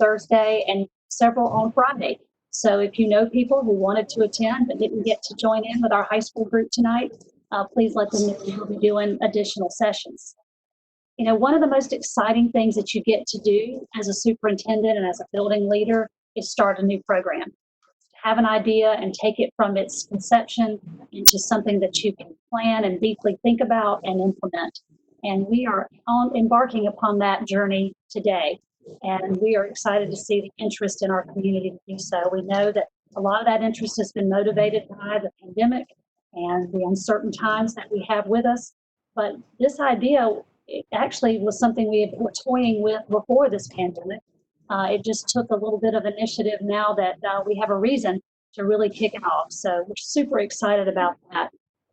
Thursday and several on Friday. So if you know people who wanted to attend but didn't get to join in with our high school group tonight, please let them know we'll be doing additional sessions. You know, one of the most exciting things that you get to do as a superintendent and as a building leader is start a new program. Have an idea and take it from its conception into something that you can plan and deeply think about and implement. And we are embarking upon that journey today. And we are excited to see the interest in our community to do so. We know that a lot of that interest has been motivated by the pandemic and the uncertain times that we have with us. But this idea, it actually was something we were toying with before this pandemic. It just took a little bit of initiative now that we have a reason to really kick it off. So we're super excited about that.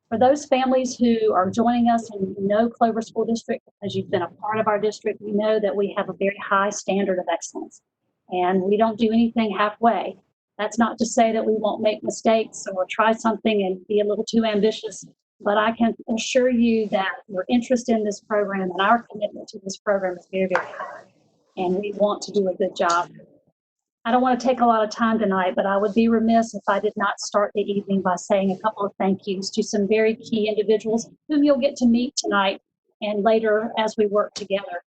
For those families who are joining us and know Clover School District because you've been a part of our district, we know that we have a very high standard of excellence and we don't do anything halfway. That's not to say that we won't make mistakes or try something and be a little too ambitious, but I can assure you that your interest in this program and our commitment to this program is very, very high. And we want to do a good job. I don't want to take a lot of time tonight, but I would be remiss if I did not start the evening by saying a couple of thank yous to some very key individuals whom you'll get to meet tonight and later as we work together.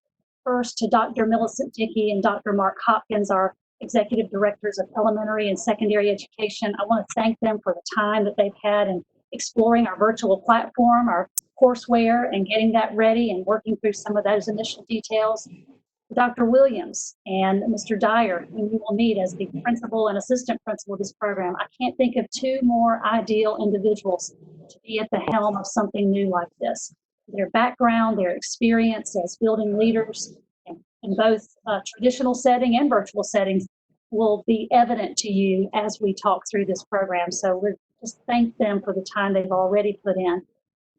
First, to Dr. Millicent Dickey and Dr. Mark Hopkins, our executive directors of elementary and secondary education. I want to thank them for the time that they've had in exploring our virtual platform, our courseware, and getting that ready and working through some of those initial details. Dr. Williams and Mr. Dyer, whom you will meet as the principal and assistant principal of this program. I can't think of two more ideal individuals to be at the helm of something new like this. Their background, their experience as building leaders in both traditional setting and virtual settings will be evident to you as we talk through this program. So we just thank them for the time they've already put in.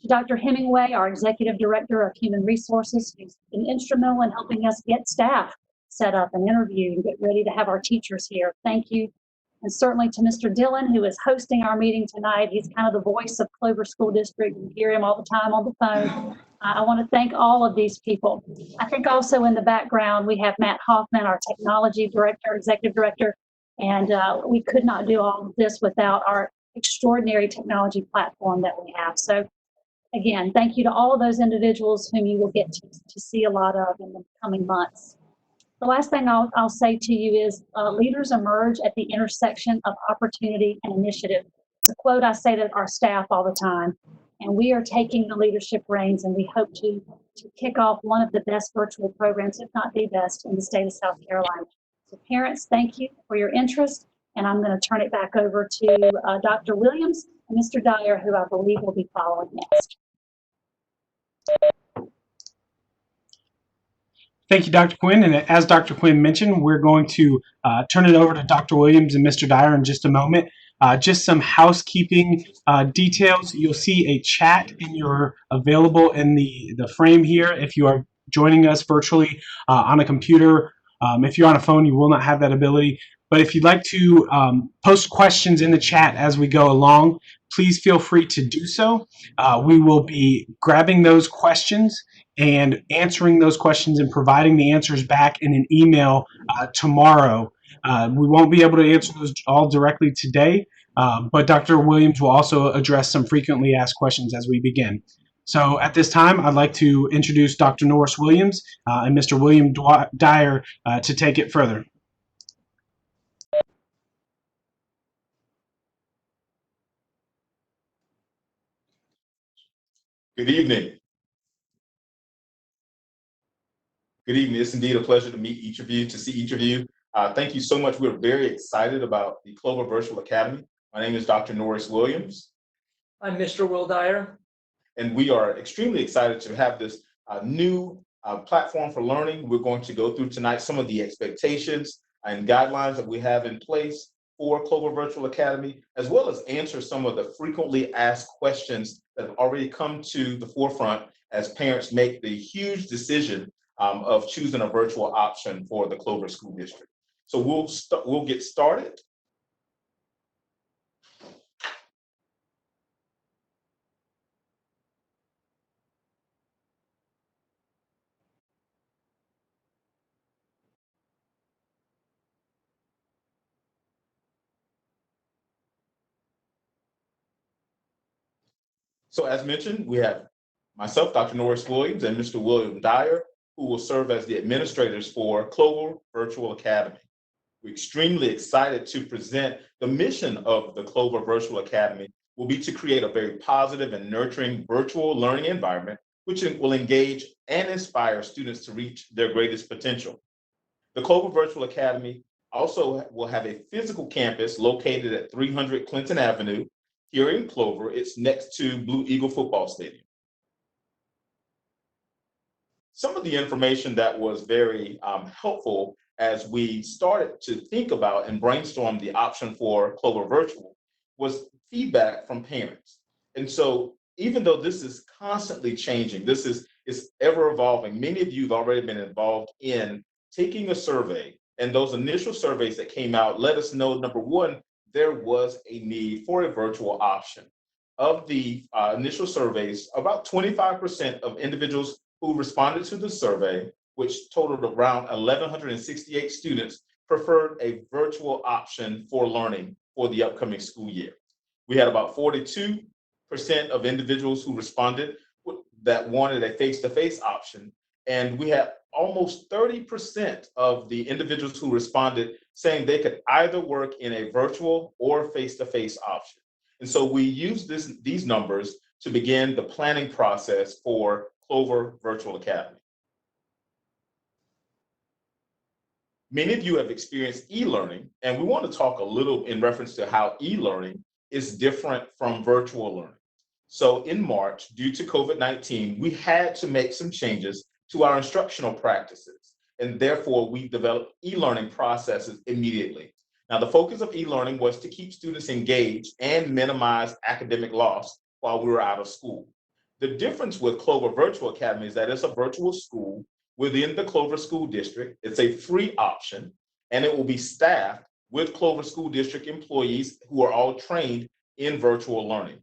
To Dr. Hemingway, our Executive Director of Human Resources, who's been instrumental in helping us get staff set up and interviewed and get ready to have our teachers here. Thank you. And certainly to Mr. Dillon, who is hosting our meeting tonight. He's kind of the voice of Clover School District. You hear him all the time on the phone. I want to thank all of these people. I think also in the background, we have Matt Hoffman, our Technology Director, Executive Director, and we could not do all of this without our extraordinary technology platform that we have. So again, thank you to all of those individuals whom you will get to see a lot of in the coming months. The last thing I'll say to you is leaders emerge at the intersection of opportunity and initiative. It's a quote I say to our staff all the time, and we are taking the leadership reins and we hope to kick off one of the best virtual programs, if not the best, in the state of South Carolina. So parents, thank you for your interest, and I'm going to turn it back over to Dr. Williams and Mr. Dyer, who I believe will be following next. Thank you, Dr. Quinn. And as Dr. Quinn mentioned, we're going to turn it over to Dr. Williams and Mr. Dyer in just a moment. Just some housekeeping details. You'll see a chat available in the frame here if you are joining us virtually on a computer. If you're on a phone, you will not have that ability. But if you'd like to post questions in the chat as we go along, please feel free to do so. We will be grabbing those questions and answering those questions and providing the answers back in an email tomorrow. We won't be able to answer those all directly today, but Dr. Williams will also address some frequently asked questions as we begin. So at this time, I'd like to introduce Dr. Norris Williams and Mr. William Dyer to take it further. Good evening. Good evening. It's indeed a pleasure to meet each of you, to see each of you. Thank you so much. We're very excited about the Clover Virtual Academy. My name is Dr. Norris Williams. I'm Mr. Will Dyer. And we are extremely excited to have this new platform for learning. We're going to go through tonight some of the expectations and guidelines that we have in place for Clover Virtual Academy, as well as answer some of the frequently asked questions that have already come to the forefront as parents make the huge decision of choosing a virtual option for the Clover School District. So we'll get started. So as mentioned, we have myself, Dr. Norris Williams, and Mr. William Dyer, who will serve as the administrators for Clover Virtual Academy. We're extremely excited to present the mission of the Clover Virtual Academy will be to create a very positive and nurturing virtual learning environment, which will engage and inspire students to reach their greatest potential. The Clover Virtual Academy also will have a physical campus located at 300 Clinton Avenue here in Clover. It's next to Blue Eagle Football Stadium. Some of the information that was very helpful as we started to think about and brainstorm the option for Clover Virtual was feedback from parents. And so even though this is constantly changing, this is ever evolving, many of you have already been involved in taking a survey, and those initial surveys that came out let us know, number one, there was a need for a virtual option. Of the initial surveys, about 25% of individuals who responded to the survey, which totaled around 1,168 students, preferred a virtual option for learning for the upcoming school year. We had about 42% of individuals who responded that wanted a face-to-face option, and we had almost 30% of the individuals who responded saying they could either work in a virtual or face-to-face option. And so we used these numbers to begin the planning process for Clover Virtual Academy. Many of you have experienced e-learning, and we want to talk a little in reference to how e-learning is different from virtual learning. So in March, due to COVID-19, we had to make some changes to our instructional practices, and therefore we developed e-learning processes immediately. Now, the focus of e-learning was to keep students engaged and minimize academic loss while we were out of school. The difference with Clover Virtual Academy is that it's a virtual school within the Clover School District. It's a free option, and it will be staffed with Clover School District employees who are all trained in virtual learning.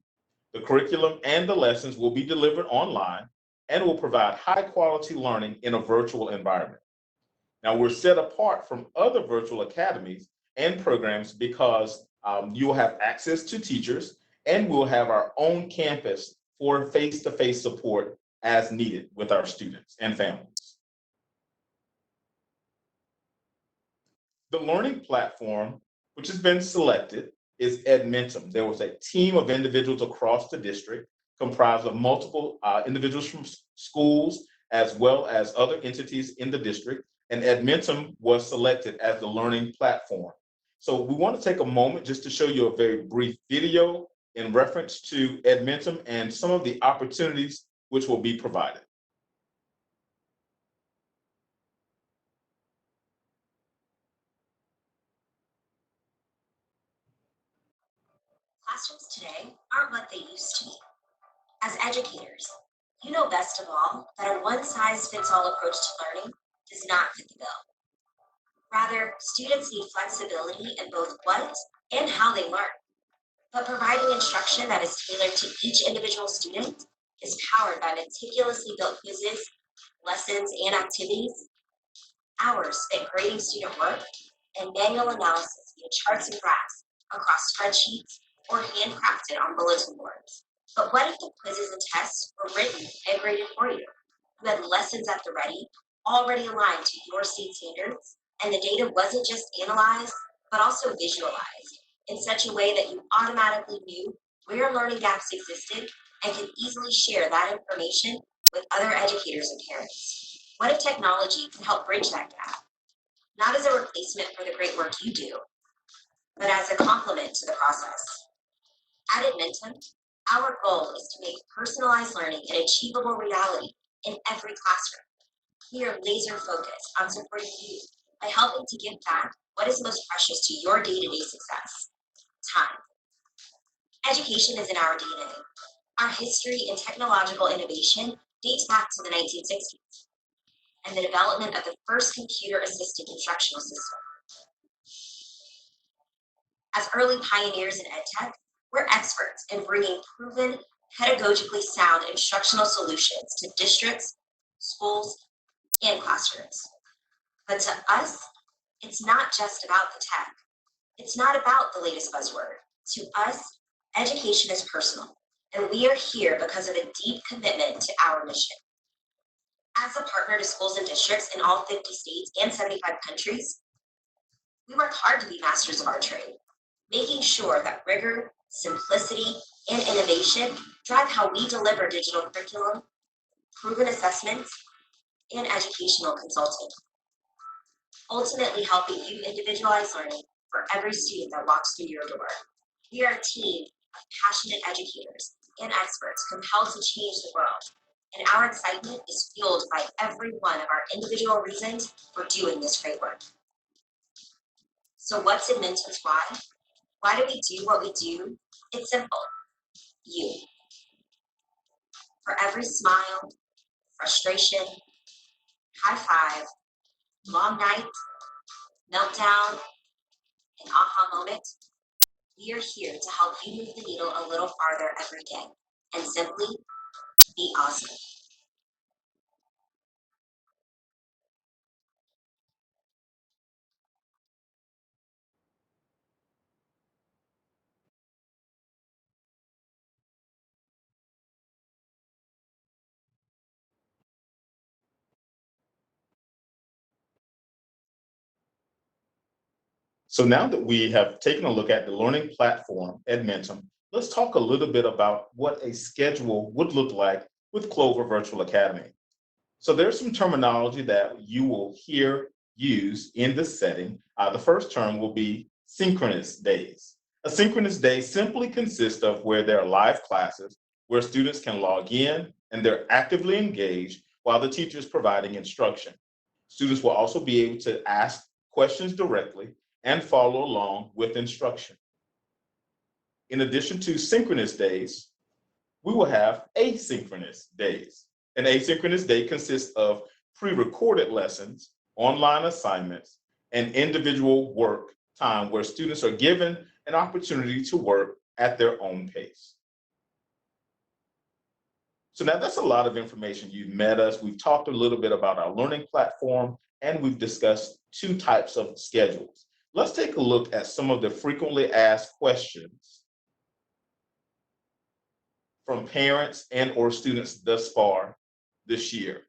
The curriculum and the lessons will be delivered online and will provide high quality learning in a virtual environment. Now, we're set apart from other virtual academies and programs because you'll have access to teachers, and we'll have our own campus for face-to-face support as needed with our students and families. The learning platform, which has been selected, is Edmentum. There was a team of individuals across the district comprised of multiple individuals from schools as well as other entities in the district, and Edmentum was selected as the learning platform. So we want to take a moment just to show you a very brief video in reference to Edmentum and some of the opportunities which will be provided. Classrooms today aren't what they used to be. As educators, you know best of all that a one-size-fits-all approach to learning does not fit the bill. Rather, students need flexibility in both what and how they learn. But providing instruction that is tailored to each individual student is powered by meticulously built quizzes, lessons, and activities, hours spent grading student work, and manual analysis via charts and graphs across spreadsheets or handcrafted on bulletin boards. But what if the quizzes and tests were written and graded for you? You had lessons at the ready, already aligned to your state standards, and the data wasn't just analyzed, but also visualized in such a way that you automatically knew where learning gaps existed and could easily share that information with other educators and parents. What if technology could help bridge that gap? Not as a replacement for the great work you do, but as a complement to the process. At Edmentum, our goal is to make personalized learning an achievable reality in every classroom. We are laser focused on supporting you by helping to give back what is most precious to your day-to-day success: time. Education is in our DNA. Our history in technological innovation dates back to the 1960s and the development of the first computer-assisted instructional system. As early pioneers in EdTech, we're experts in bringing proven, pedagogically sound instructional solutions to districts, schools, and classrooms. But to us, it's not just about the tech. It's not about the latest buzzword. To us, education is personal. and we are here because of a deep commitment to our mission. As a partner to schools and districts in all 50 states and 75 countries, we work hard to be masters of our trade, making sure that rigor, simplicity, and innovation drive how we deliver digital curriculum, proven assessments, and educational consulting, ultimately helping you individualize learning for every student that walks through your door. We are a team of passionate educators and experts compelled to change the world, and our excitement is fueled by every one of our individual reasons for doing this great work. So what's Edmonton's why? Why do we do what we do? It's simple. You. For every smile, frustration, high five, long night, meltdown, and aha moment, we are here to help you move the needle a little farther every day and simply be awesome. So now that we have taken a look at the learning platform Edmentum, let's talk a little bit about what a schedule would look like with Clover Virtual Academy. So there's some terminology that you will hear used in this setting. The first term will be synchronous days. A synchronous day simply consists of where there are live classes, where students can log in and they're actively engaged while the teacher is providing instruction. Students will also be able to ask questions directly and follow along with instruction. In addition to synchronous days, we will have asynchronous days. An asynchronous day consists of pre-recorded lessons, online assignments, and individual work time where students are given an opportunity to work at their own pace. So now that's a lot of information. You've met us, we've talked a little bit about our learning platform, and we've discussed two types of schedules. Let's take a look at some of the frequently asked questions from parents and or students thus far this year.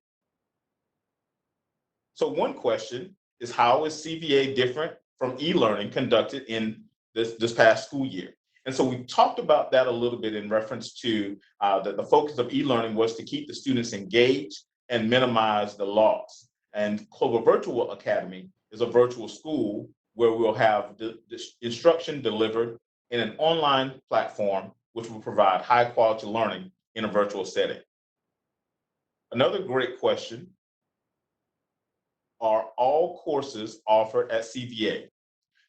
So one question is, how is CVA different from e-learning conducted in this past school year? And so we talked about that a little bit in reference to that the focus of e-learning was to keep the students engaged and minimize the loss. And Clover Virtual Academy is a virtual school where we'll have the instruction delivered in an online platform, which will provide high quality learning in a virtual setting. Another great question: are all courses offered at CVA?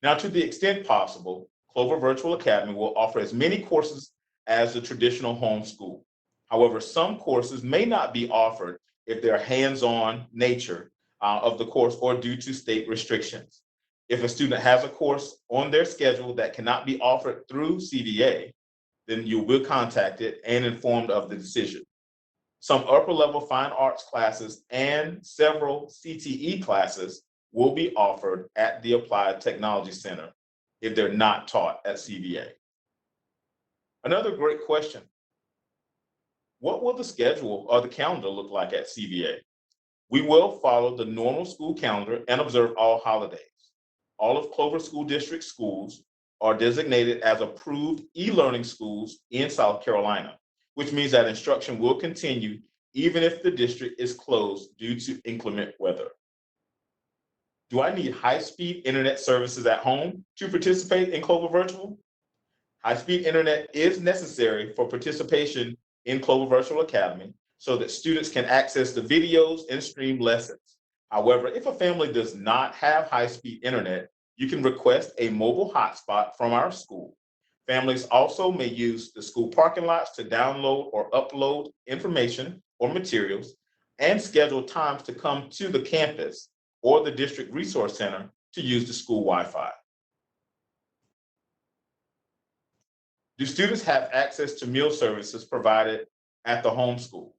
Now, to the extent possible, Clover Virtual Academy will offer as many courses as the traditional homeschool. However, some courses may not be offered if they're hands-on nature of the course or due to state restrictions. If a student has a course on their schedule that cannot be offered through CVA, then you will be contacted and informed of the decision. Some upper level fine arts classes and several CTE classes will be offered at the Applied Technology Center if they're not taught at CVA. Another great question: what will the schedule or the calendar look like at CVA? We will follow the normal school calendar and observe all holidays. All of Clover School District schools are designated as approved e-learning schools in South Carolina, which means that instruction will continue even if the district is closed due to inclement weather. Do I need high-speed internet services at home to participate in Clover Virtual? High-speed internet is necessary for participation in Clover Virtual Academy so that students can access the videos and stream lessons. However, if a family does not have high-speed internet, you can request a mobile hotspot from our school. Families also may use the school parking lots to download or upload information or materials and schedule times to come to the campus or the district resource center to use the school Wi-Fi. Do students have access to meal services provided at the homeschool?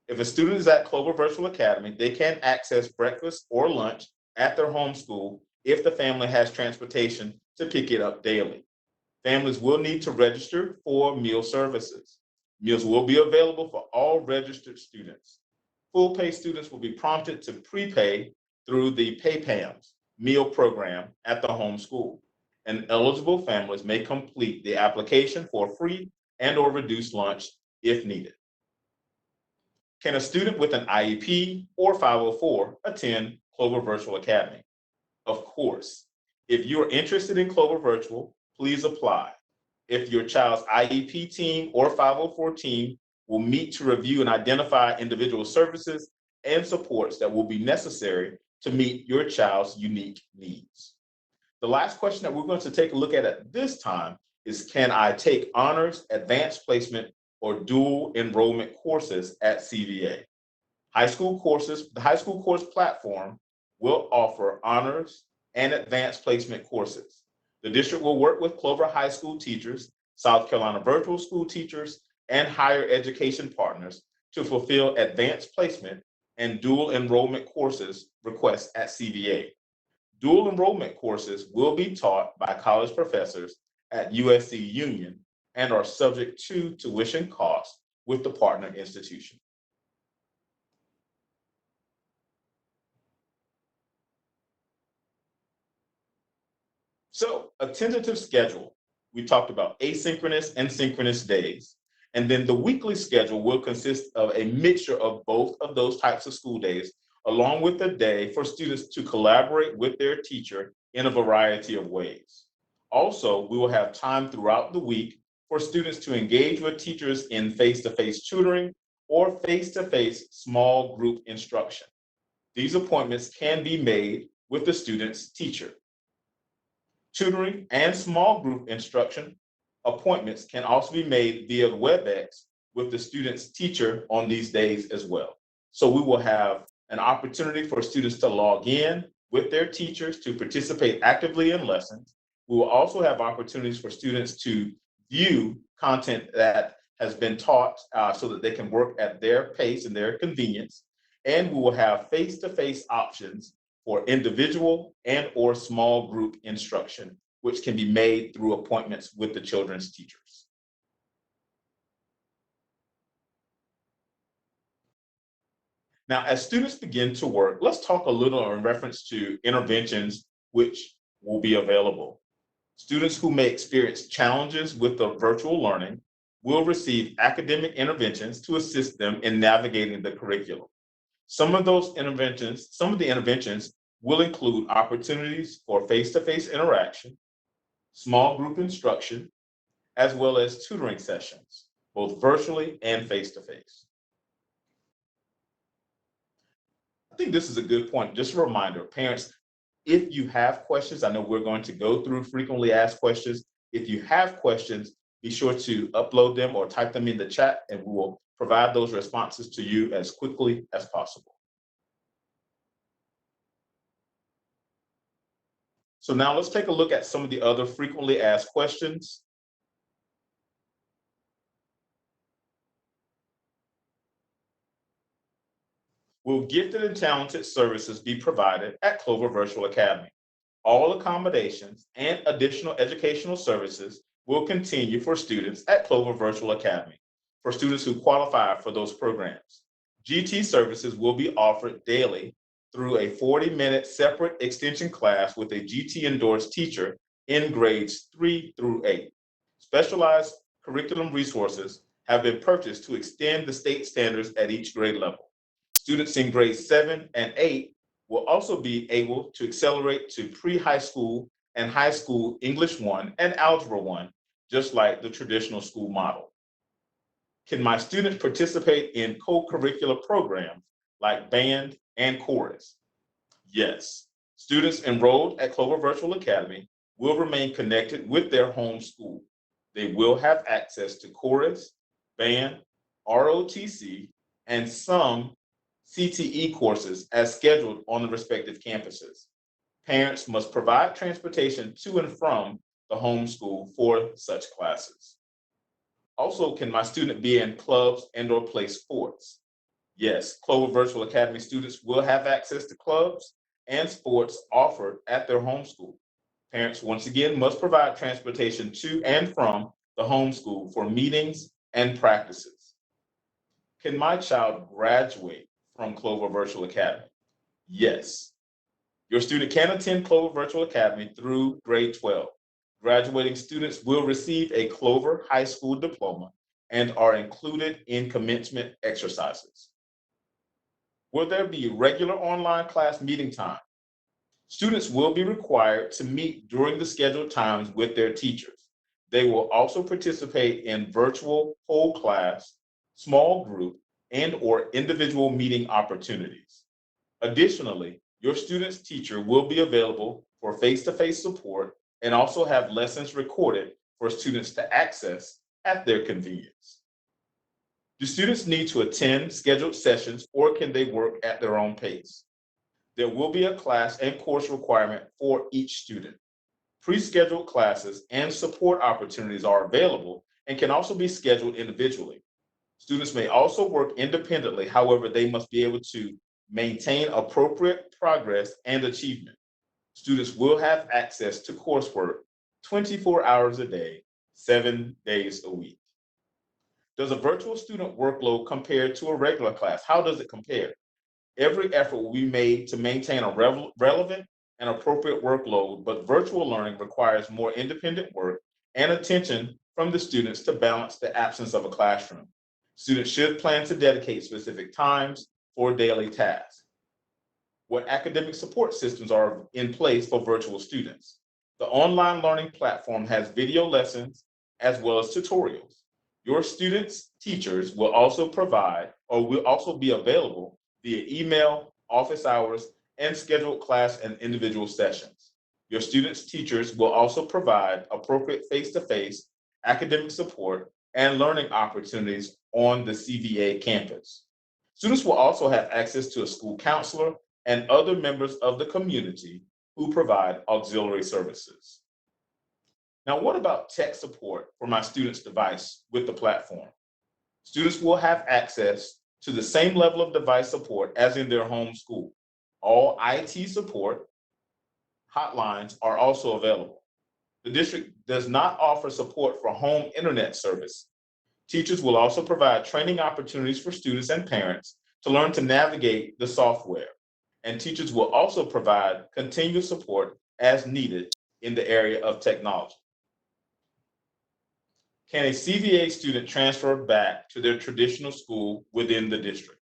If a student is at Clover Virtual Academy, they can access breakfast or lunch at their homeschool if the family has transportation to pick it up daily. Families will need to register for meal services. Meals will be available for all registered students. Full pay students will be prompted to prepay through the PayPAMS meal program at the home school, and eligible families may complete the application for free and/or reduced lunch if needed. Can a student with an IEP or 504 attend Clover Virtual Academy? Of course. If you're interested in Clover Virtual, please apply. If your child's IEP team or 504 team will meet to review and identify individual services and supports that will be necessary to meet your child's unique needs. The last question that we're going to take a look at this time is, can I take honors, advanced placement, or dual enrollment courses at CVA? High school courses, the high school course platform will offer honors and advanced placement courses. The district will work with Clover High School teachers, South Carolina virtual school teachers, and higher education partners to fulfill advanced placement and dual enrollment courses requests at CVA. Dual enrollment courses will be taught by college professors at USC Union and are subject to tuition costs with the partner institution. So a tentative schedule, we talked about asynchronous and synchronous days. And then the weekly schedule will consist of a mixture of both of those types of school days, along with a day for students to collaborate with their teacher in a variety of ways. Also, we will have time throughout the week for students to engage with teachers in face-to-face tutoring or face-to-face small group instruction. These appointments can be made with the student's teacher. Tutoring and small group instruction appointments can also be made via WebEx with the student's teacher on these days as well. So we will have an opportunity for students to log in with their teachers to participate actively in lessons. We will also have opportunities for students to view content that has been taught so that they can work at their pace and their convenience. And we will have face-to-face options for individual and or small group instruction, which can be made through appointments with the children's teachers. Now, as students begin to work, let's talk a little in reference to interventions which will be available. Students who may experience challenges with the virtual learning will receive academic interventions to assist them in navigating the curriculum. Some of the interventions will include opportunities for face-to-face interaction, small group instruction, as well as tutoring sessions, both virtually and face-to-face. I think this is a good point. Just a reminder, parents, if you have questions, I know we're going to go through frequently asked questions. If you have questions, be sure to upload them or type them in the chat, and we will provide those responses to you as quickly as possible. So now let's take a look at some of the other frequently asked questions. Will gifted and talented services be provided at Clover Virtual Academy? All accommodations and additional educational services will continue for students at Clover Virtual Academy. For students who qualify for those programs, GT services will be offered daily through a 40-minute separate extension class with a GT endorsed teacher in grades 3 through 8. Specialized curriculum resources have been purchased to extend the state standards at each grade level. Students in grades 7 and 8 will also be able to accelerate to pre-high school and high school English 1 and Algebra 1, just like the traditional school model. Can my students participate in co-curricular programs like band and chorus? Yes. Students enrolled at Clover Virtual Academy will remain connected with their home school. They will have access to chorus, band, ROTC, and some CTE courses as scheduled on the respective campuses. Parents must provide transportation to and from the home school for such classes. Also, can my student be in clubs and or play sports? Yes, Clover Virtual Academy students will have access to clubs and sports offered at their home school. Parents, once again, must provide transportation to and from the home school for meetings and practices. Can my child graduate from Clover Virtual Academy? Yes. Your student can attend Clover Virtual Academy through grade 12. Graduating students will receive a Clover High School diploma and are included in commencement exercises. Will there be regular online class meeting time? Students will be required to meet during the scheduled times with their teachers. They will also participate in virtual whole class, small group, and/or individual meeting opportunities. Additionally, your student's teacher will be available for face-to-face support and also have lessons recorded for students to access at their convenience. Do students need to attend scheduled sessions or can they work at their own pace? There will be a class and course requirement for each student. Pre-scheduled classes and support opportunities are available and can also be scheduled individually. Students may also work independently, however, they must be able to maintain appropriate progress and achievement. Students will have access to coursework 24 hours a day, 7 days a week. Does a virtual student workload compare to a regular class? How does it compare? Every effort will be made to maintain a relevant and appropriate workload, but virtual learning requires more independent work and attention from the students to balance the absence of a classroom. Students should plan to dedicate specific times for daily tasks. What academic support systems are in place for virtual students? The online learning platform has video lessons as well as tutorials. Your students' teachers will also provide or will also be available via email, office hours, and scheduled class and individual sessions. Your students' teachers will also provide appropriate face-to-face academic support and learning opportunities on the CVA campus. Students will also have access to a school counselor and other members of the community who provide auxiliary services. Now, what about tech support for my student's device with the platform? Students will have access to the same level of device support as in their home school. All IT support hotlines are also available. The district does not offer support for home internet service. Teachers will also provide training opportunities for students and parents to learn to navigate the software. And teachers will also provide continuous support as needed in the area of technology. Can a CVA student transfer back to their traditional school within the district?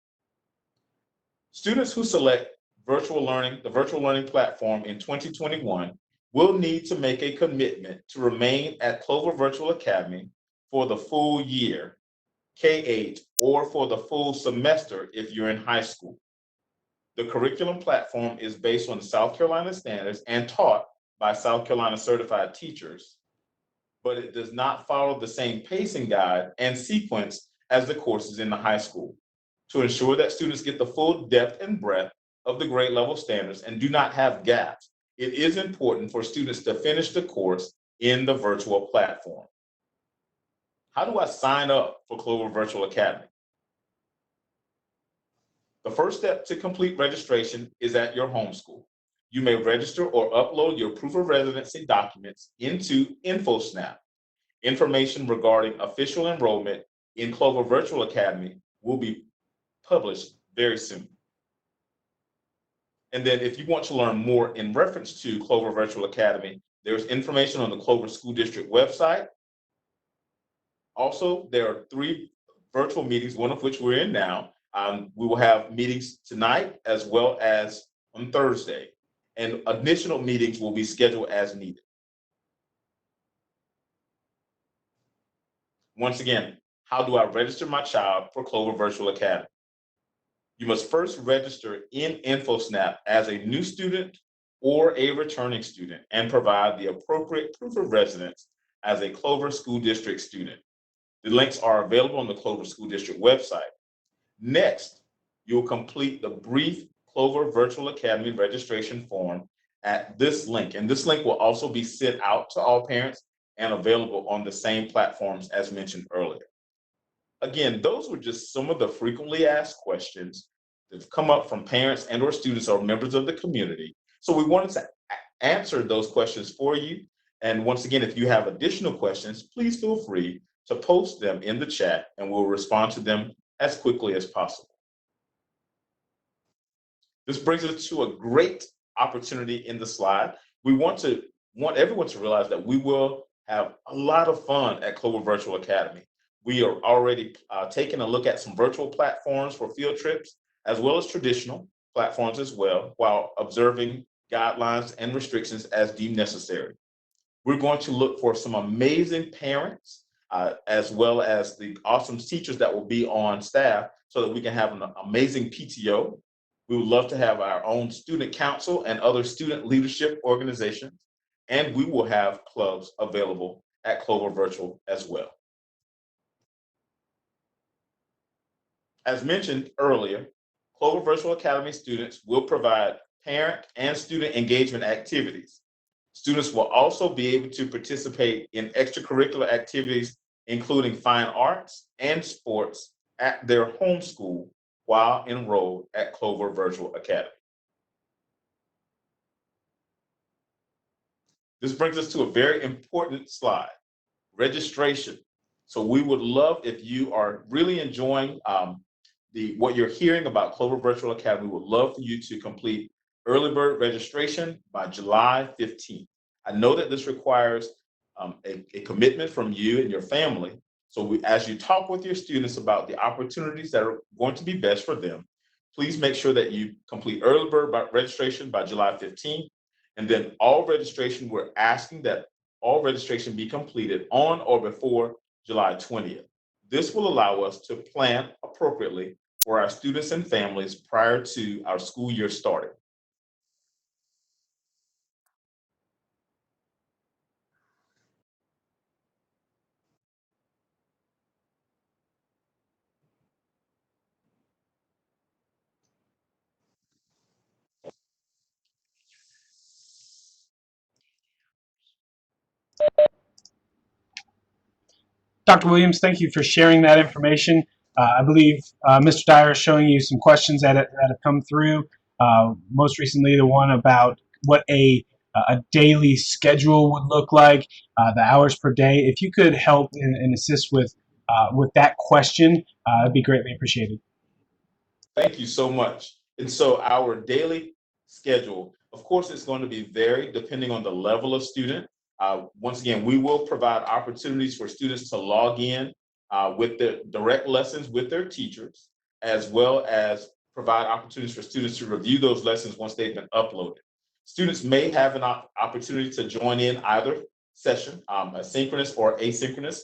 Students who select the virtual learning platform in 2021 will need to make a commitment to remain at Clover Virtual Academy for the full year, K-8, or for the full semester if you're in high school. The curriculum platform is based on the South Carolina standards and taught by South Carolina certified teachers, but it does not follow the same pacing guide and sequence as the courses in the high school. To ensure that students get the full depth and breadth of the grade level standards and do not have gaps, it is important for students to finish the course in the virtual platform. How do I sign up for Clover Virtual Academy? The first step to complete registration is at your home school. You may register or upload your proof of residency documents into InfoSnap. Information regarding official enrollment in Clover Virtual Academy will be published very soon. And then if you want to learn more in reference to Clover Virtual Academy, there's information on the Clover School District website. Also, there are 3 virtual meetings, one of which we're in now. We will have meetings tonight as well as on Thursday, and additional meetings will be scheduled as needed. Once again, how do I register my child for Clover Virtual Academy? You must first register in InfoSnap as a new student or a returning student and provide the appropriate proof of residence as a Clover School District student. The links are available on the Clover School District website. Next, you'll complete the brief Clover Virtual Academy registration form at this link, and this link will also be sent out to all parents and available on the same platforms as mentioned earlier. Again, those were just some of the frequently asked questions that have come up from parents and or students or members of the community. So we wanted to answer those questions for you. And once again, if you have additional questions, please feel free to post them in the chat, and we'll respond to them as quickly as possible. This brings us to a great opportunity in the slide. We want everyone to realize that we will have a lot of fun at Clover Virtual Academy. We are already taking a look at some virtual platforms for field trips, as well as traditional platforms as well, while observing guidelines and restrictions as deemed necessary. We're going to look for some amazing parents, as well as the awesome teachers that will be on staff so that we can have an amazing PTO. We would love to have our own student council and other student leadership organizations, and we will have clubs available at Clover Virtual as well. As mentioned earlier, Clover Virtual Academy students will provide parent and student engagement activities. Students will also be able to participate in extracurricular activities, including fine arts and sports at their home school while enrolled at Clover Virtual Academy. This brings us to a very important slide, registration. So we would love, if you are really enjoying what you're hearing about Clover Virtual Academy, we would love for you to complete early bird registration by July 15th. I know that this requires a commitment from you and your family. So as you talk with your students about the opportunities that are going to be best for them, please make sure that you complete early bird registration by July 15th. And then we're asking that all registration be completed on or before July 20th. This will allow us to plan appropriately for our students and families prior to our school year starting. Dr. Williams, thank you for sharing that information. I believe Mr. Dyer is showing you some questions that have come through. Most recently, the one about what a daily schedule would look like, the hours per day. If you could help and assist with that question, it'd be greatly appreciated. Thank you so much. And so our daily schedule, of course, it's going to be varied depending on the level of student. Once again, we will provide opportunities for students to log in with the direct lessons with their teachers, as well as provide opportunities for students to review those lessons once they've been uploaded. Students may have an opportunity to join in either session, a synchronous or asynchronous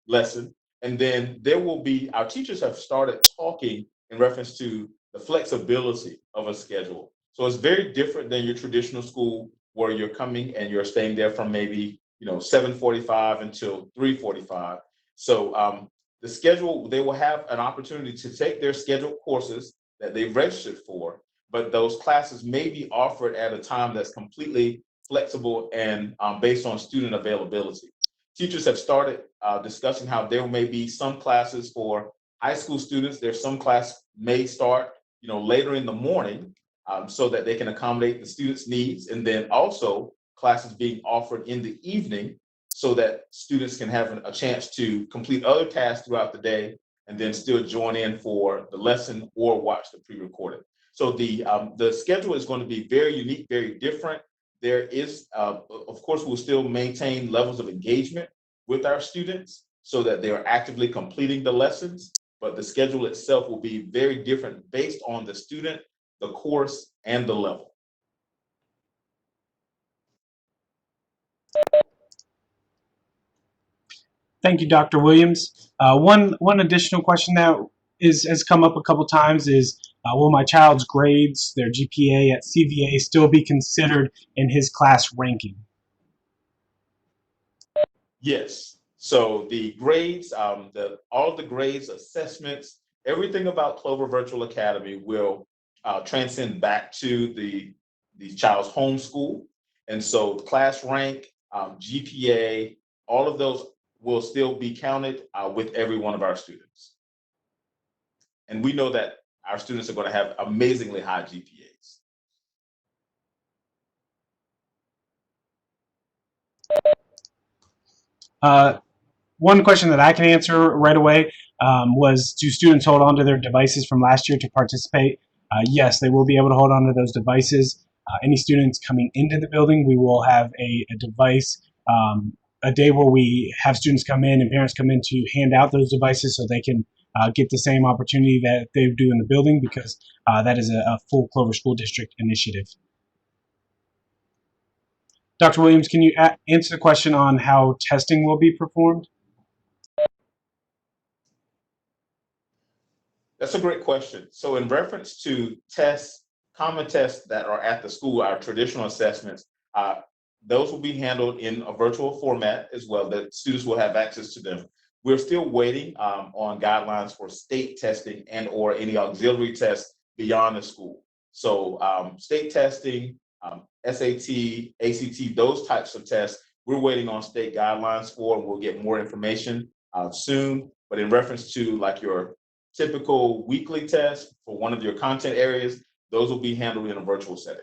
lesson. And then our teachers have started talking in reference to the flexibility of a schedule. So it's very different than your traditional school where you're coming and you're staying there from maybe 7:45 until 3:45. So the schedule, they will have an opportunity to take their scheduled courses that they've registered for, but those classes may be offered at a time that's completely flexible and based on student availability. Teachers have started discussing how there may be some classes for high school students. There's some class may start, later in the morning, so that they can accommodate the students' needs, and then also classes being offered in the evening so that students can have a chance to complete other tasks throughout the day and then still join in for the lesson or watch the pre-recorded. So the schedule is going to be very unique, very different. There is, of course, we'll still maintain levels of engagement with our students so that they are actively completing the lessons, but the schedule itself will be very different based on the student, the course, and the level. Thank you, Dr. Williams. One additional question that has come up a couple times is, will my child's grades, their GPA at CVA, still be considered in his class ranking? Yes. So the grades, all of the grades, assessments, everything about Clover Virtual Academy will transcend back to the child's home school. And so class rank, GPA, all of those will still be counted with every one of our students. And we know that our students are going to have amazingly high GPAs. one question that I can answer right away was, do students hold on to their devices from last year to participate? Yes, they will be able to hold on to those devices. Any students coming into the building, we will have a device, a day where we have students come in and parents come in to hand out those devices so they can get the same opportunity that they do in the building, because that is a full Clover School District initiative. Dr. Williams, can you answer the question on how testing will be performed? That's a great question. So in reference to tests, common tests that are at the school, our traditional assessments, those will be handled in a virtual format as well, that students will have access to them. We're still waiting on guidelines for state testing and or any auxiliary tests beyond the school. So state testing, SAT, ACT, those types of tests, we're waiting on state guidelines for, and we'll get more information soon. But in reference to like your typical weekly test for one of your content areas, those will be handled in a virtual setting.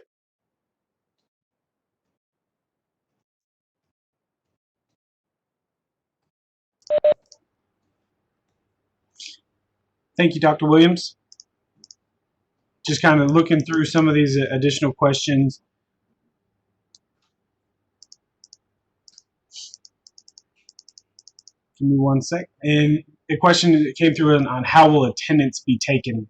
Thank you, Dr. Williams. Just kind of looking through some of these additional questions. Give me one sec. And a question that came through on how will attendance be taken?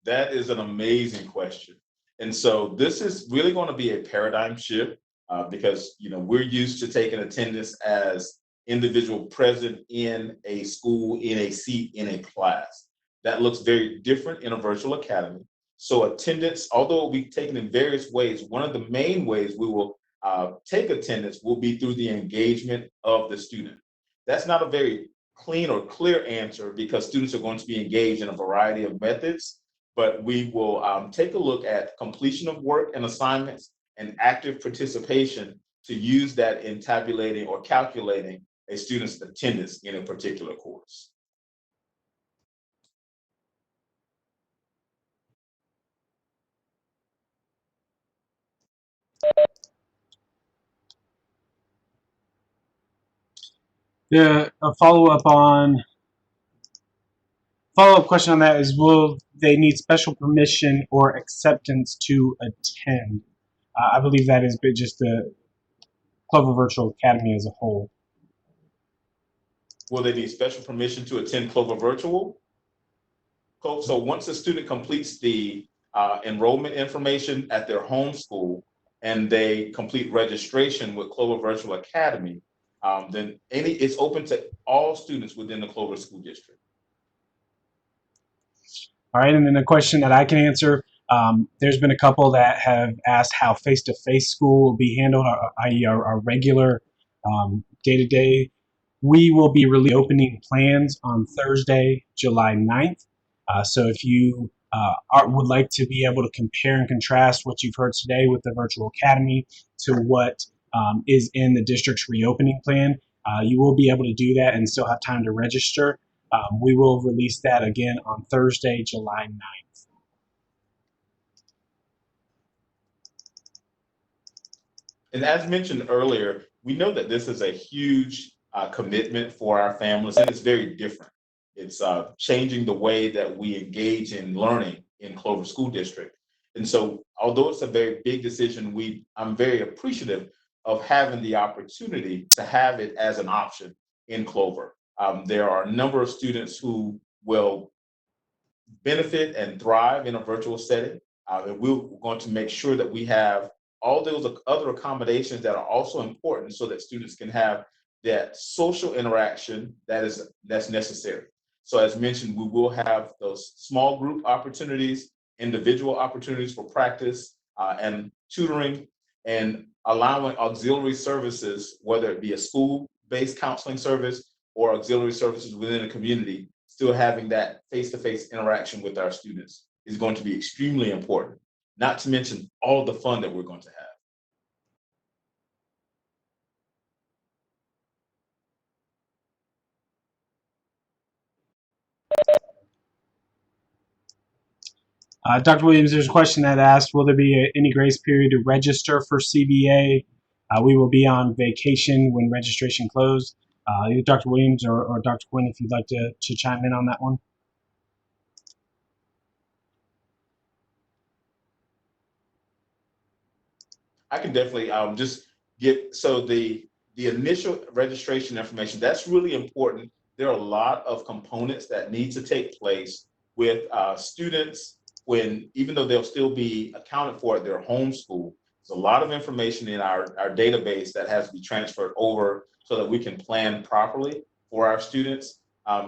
That is an amazing question. And so this is really going to be a paradigm shift because we're used to taking attendance as individual present in a school, in a seat, in a class. That looks very different in a virtual academy. So attendance, although it will be taken in various ways, one of the main ways we will take attendance will be through the engagement of the student. That's not a very clean or clear answer because students are going to be engaged in a variety of methods, but we will take a look at completion of work and assignments and active participation to use that in tabulating or calculating a student's attendance in a particular course. A follow-up question on that is, will they need special permission or acceptance to attend? I believe that is just the Clover Virtual Academy as a whole. Will they need special permission to attend Clover Virtual? So once a student completes the enrollment information at their home school and they complete registration with Clover Virtual Academy, then it's open to all students within the Clover School District. All right, and then a question that I can answer. There's been a couple that have asked how face-to-face school will be handled, i.e. our regular day-to-day. We will be reopening plans on Thursday, July 9th. So if you would like to be able to compare and contrast what you've heard today with the Virtual Academy to what is in the district's reopening plan, you will be able to do that and still have time to register. We will release that again on Thursday, July 9th. And as mentioned earlier, we know that this is a huge commitment for our families, and it's very different. It's changing the way that we engage in learning in Clover School District. And so, although it's a very big decision, I'm very appreciative of having the opportunity to have it as an option in Clover. There are a number of students who will benefit and thrive in a virtual setting. And we're going to make sure that we have all those other accommodations that are also important so that students can have that social interaction that's necessary. So as mentioned, we will have those small group opportunities, individual opportunities for practice and tutoring, and allowing auxiliary services, whether it be a school-based counseling service or auxiliary services within the community, still having that face-to-face interaction with our students is going to be extremely important, not to mention all the fun that we're going to have. Dr. Williams, there's a question that asked, will there be any grace period to register for CBA? We will be on vacation when registration closed. Either Dr. Williams or Dr. Quinn, if you'd like to chime in on that one. I can definitely just get, so the initial registration information, that's really important. There are a lot of components that need to take place with students when, even though they'll still be accounted for at their home school, there's a lot of information in our database that has to be transferred over so that we can plan properly for our students.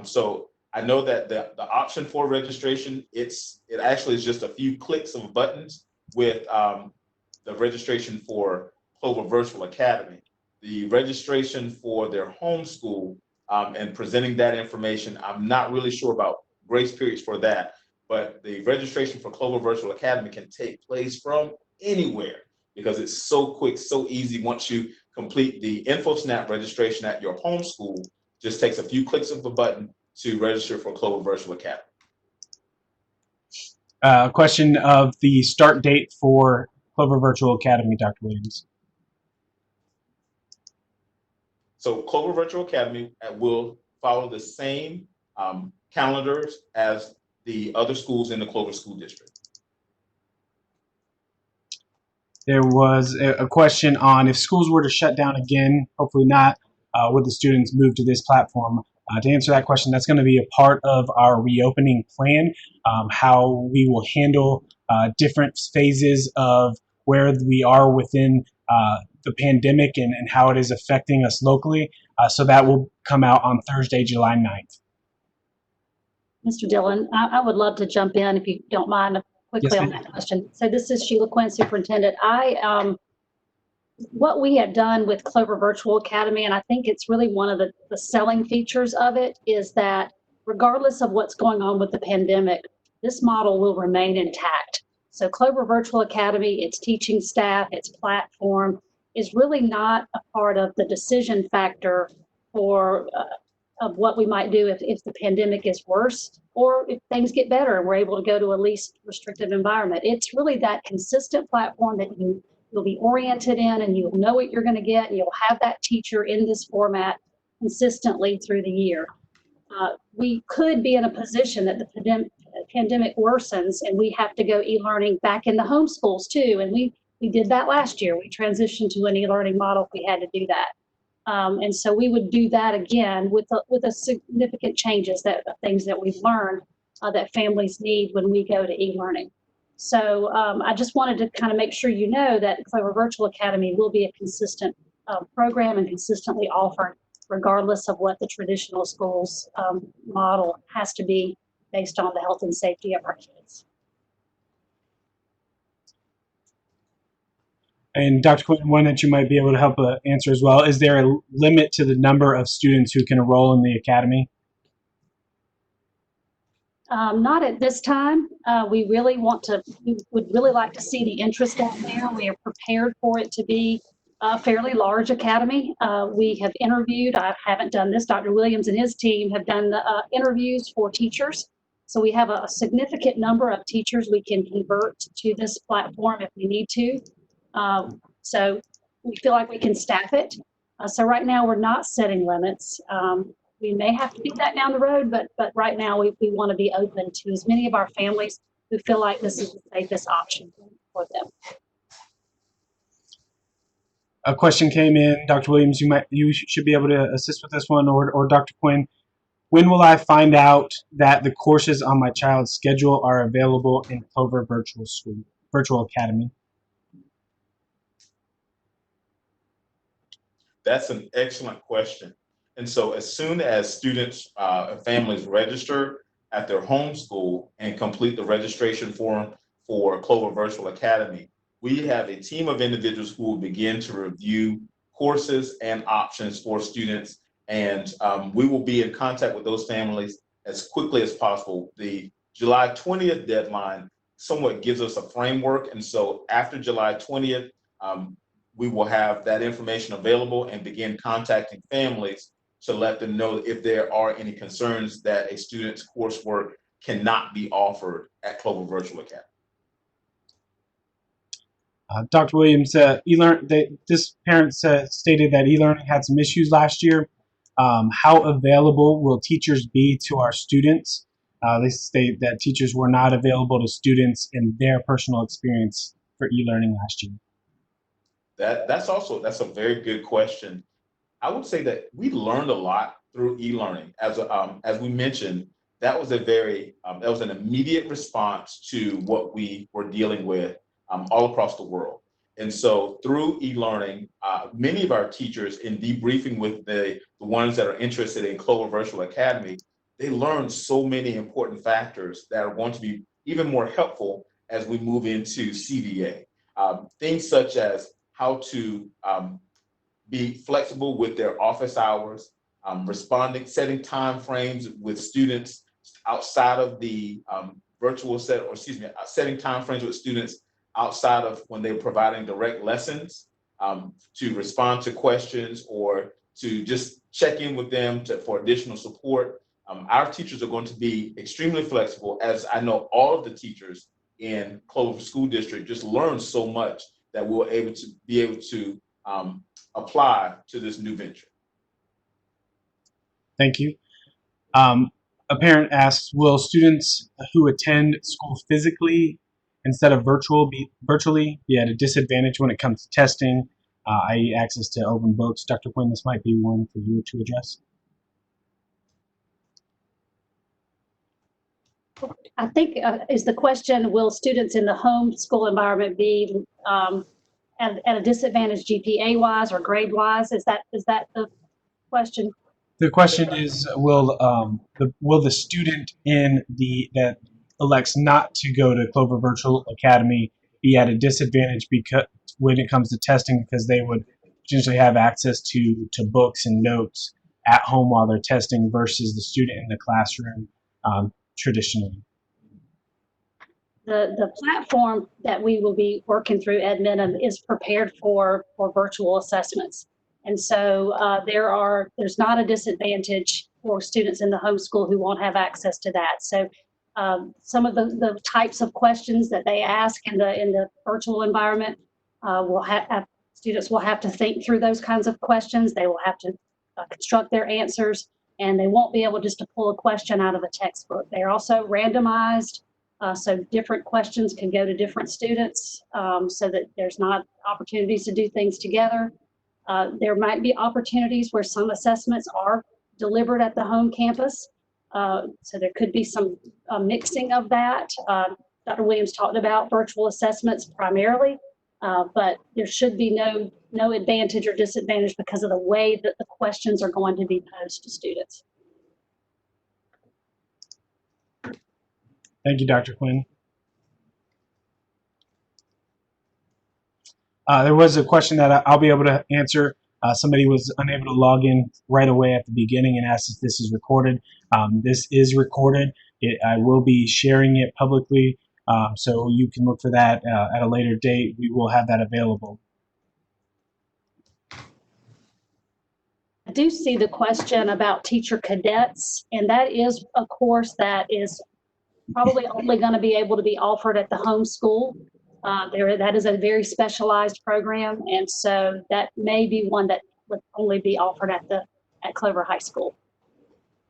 So I know that the option for registration, it actually is just a few clicks of buttons with the registration for Clover Virtual Academy. The registration for their homeschool and presenting that information, I'm not really sure about grace periods for that, but the registration for Clover Virtual Academy can take place from anywhere because it's so quick, so easy. Once you complete the InfoSnap registration at your homeschool, just takes a few clicks of a button to register for Clover Virtual Academy. Question of the start date for Clover Virtual Academy, Dr. Williams. So Clover Virtual Academy will follow the same calendars as the other schools in the Clover School District. There was a question on if schools were to shut down again, hopefully not, would the students move to this platform? To answer that question, that's going to be a part of our reopening plan, how we will handle different phases of where we are within the pandemic and how it is affecting us locally. So that will come out on Thursday, July 9th. Mr. Dillon, I would love to jump in if you don't mind quickly Yes, on ma'am. that question. So this is Sheila Quinn, Superintendent. What we have done with Clover Virtual Academy, and I think it's really one of the selling features of it, is that regardless of what's going on with the pandemic, this model will remain intact. So Clover Virtual Academy, its teaching staff, its platform is really not a part of the decision factor for of what we might do if the pandemic is worse or if things get better and we're able to go to a least restrictive environment. It's really that consistent platform that you'll be oriented in and you'll know what you're going to get and you'll have that teacher in this format consistently through the year. We could be in a position that the pandemic worsens and we have to go e-learning back in the homeschools too. And we did that last year. We transitioned to an e-learning model if we had to do that. And so we would do that again with a significant changes things that we've learned that families need when we go to e-learning. So I just wanted to kind of make sure you know that Clover Virtual Academy will be a consistent program and consistently offered regardless of what the traditional schools model has to be based on the health and safety of our kids. And Dr. Quinn, one that you might be able to help answer as well, is there a limit to the number of students who can enroll in the academy? Not at this time. We would really like to see the interest out there. We are prepared for it to be a fairly large academy. We have interviewed, I haven't done this, Dr. Williams and his team have done the interviews for teachers. So we have a significant number of teachers we can convert to this platform if we need to. So we feel like we can staff it. So right now we're not setting limits. We may have to do that down the road, but right now we want to be open to as many of our families who feel like this is the safest option for them. A question came in, Dr. Williams, you should be able to assist with this one, or Dr. Quinn. When will I find out that the courses on my child's schedule are available in Clover Virtual Academy? That's an excellent question. And so as soon as students and families register at their home school and complete the registration form for Clover Virtual Academy, we have a team of individuals who will begin to review courses and options for students. And we will be in contact with those families as quickly as possible. The July 20th deadline somewhat gives us a framework. And so after July 20th, we will have that information available and begin contacting families to let them know if there are any concerns that a student's coursework cannot be offered at Clover Virtual Academy. Dr. Williams, this parent stated that e-learning had some issues last year. How available will teachers be to our students? They state that teachers were not available to students in their personal experience for e-learning last year. That's a very good question. I would say that we learned a lot through e-learning. As we mentioned, that was that was an immediate response to what we were dealing with all across the world. And so through e-learning, many of our teachers, in debriefing with the ones that are interested in Clover Virtual Academy, they learned so many important factors that are going to be even more helpful as we move into CVA. Things such as how to be flexible with their office hours, setting time frames with students outside of the setting time frames with students outside of when they're providing direct lessons, to respond to questions or to just check in with them for additional support. Our teachers are going to be extremely flexible, as I know all of the teachers in Clover School District just learned so much that we'll be able to apply to this new venture. Thank you. A parent asks, will students who attend school physically instead of virtually be at a disadvantage when it comes to testing, i.e. access to open books? Dr. Quinn, this might be one for you to address. I think is the question, will students in the home school environment be at a disadvantage GPA-wise or grade-wise? Is that the question? The question is, will the student that elects not to go to Clover Virtual Academy be at a disadvantage because when it comes to testing, because they would potentially have access to books and notes at home while they're testing versus the student in the classroom traditionally? The platform that we will be working through Admin is prepared for virtual assessments. And so there's not a disadvantage for students in the homeschool who won't have access to that. So some of the types of questions that they ask in the virtual environment students will have to think through those kinds of questions. They will have to construct their answers, and they won't be able just to pull a question out of a textbook. They're also randomized. So different questions can go to different students, so that there's not opportunities to do things together. There might be opportunities where some assessments are delivered at the home campus. So there could be some mixing of that. Dr. Williams talked about virtual assessments primarily, but there should be no advantage or disadvantage because of the way that the questions are going to be posed to students. Thank you, Dr. Quinn. There was a question that I'll be able to answer. Somebody was unable to log in right away at the beginning and asked if this is recorded. This is recorded. I will be sharing it publicly, so you can look for that at a later date. We will have that available. I do see the question about teacher cadets, and that is a course that is probably only going to be able to be offered at the home school. That is a very specialized program, and so that may be one that would only be offered at Clover High School.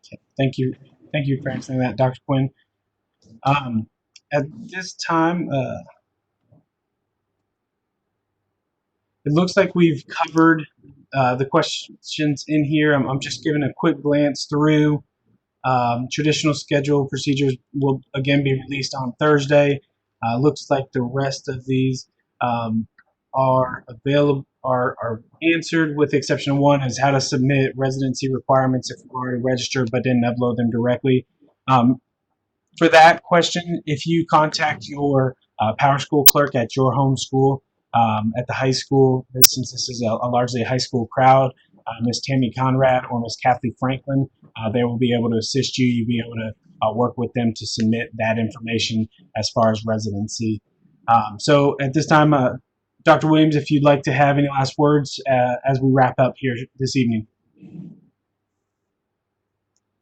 Okay. Thank you for answering that, Dr. Quinn. At this time, it looks like we've covered the questions in here. I'm just giving a quick glance through. Traditional schedule procedures will again be released on Thursday. Looks like the rest of these are answered, with the exception of one, is how to submit residency requirements if you've already registered but didn't upload them directly. For that question, if you contact your Power School clerk at your home school, at the high school, since this is a largely high school crowd, Ms. Tammy Conrad or Ms. Kathy Franklin, they will be able to assist you. You'll be able to work with them to submit that information as far as residency. So at this time, Dr. Williams, if you'd like to have any last words as we wrap up here this evening.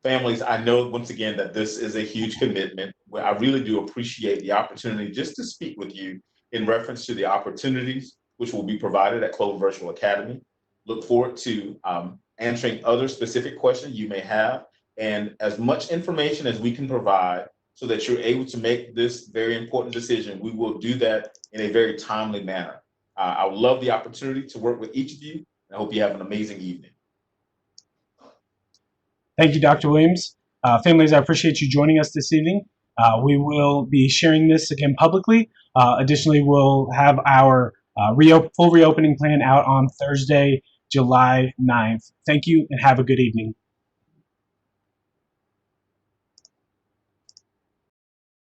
Families, I know once again that this is a huge commitment. I really do appreciate the opportunity just to speak with you in reference to the opportunities which will be provided at Clover Virtual Academy. Look forward to answering other specific questions you may have, and as much information as we can provide so that you're able to make this very important decision. We will do that in a very timely manner. I would love the opportunity to work with each of you, and I hope you have an amazing evening. Thank you, Dr. Williams. Families, I appreciate you joining us this evening. We will be sharing this again publicly. Additionally, we'll have our full reopening plan out on Thursday, July 9th. Thank you and have a good evening.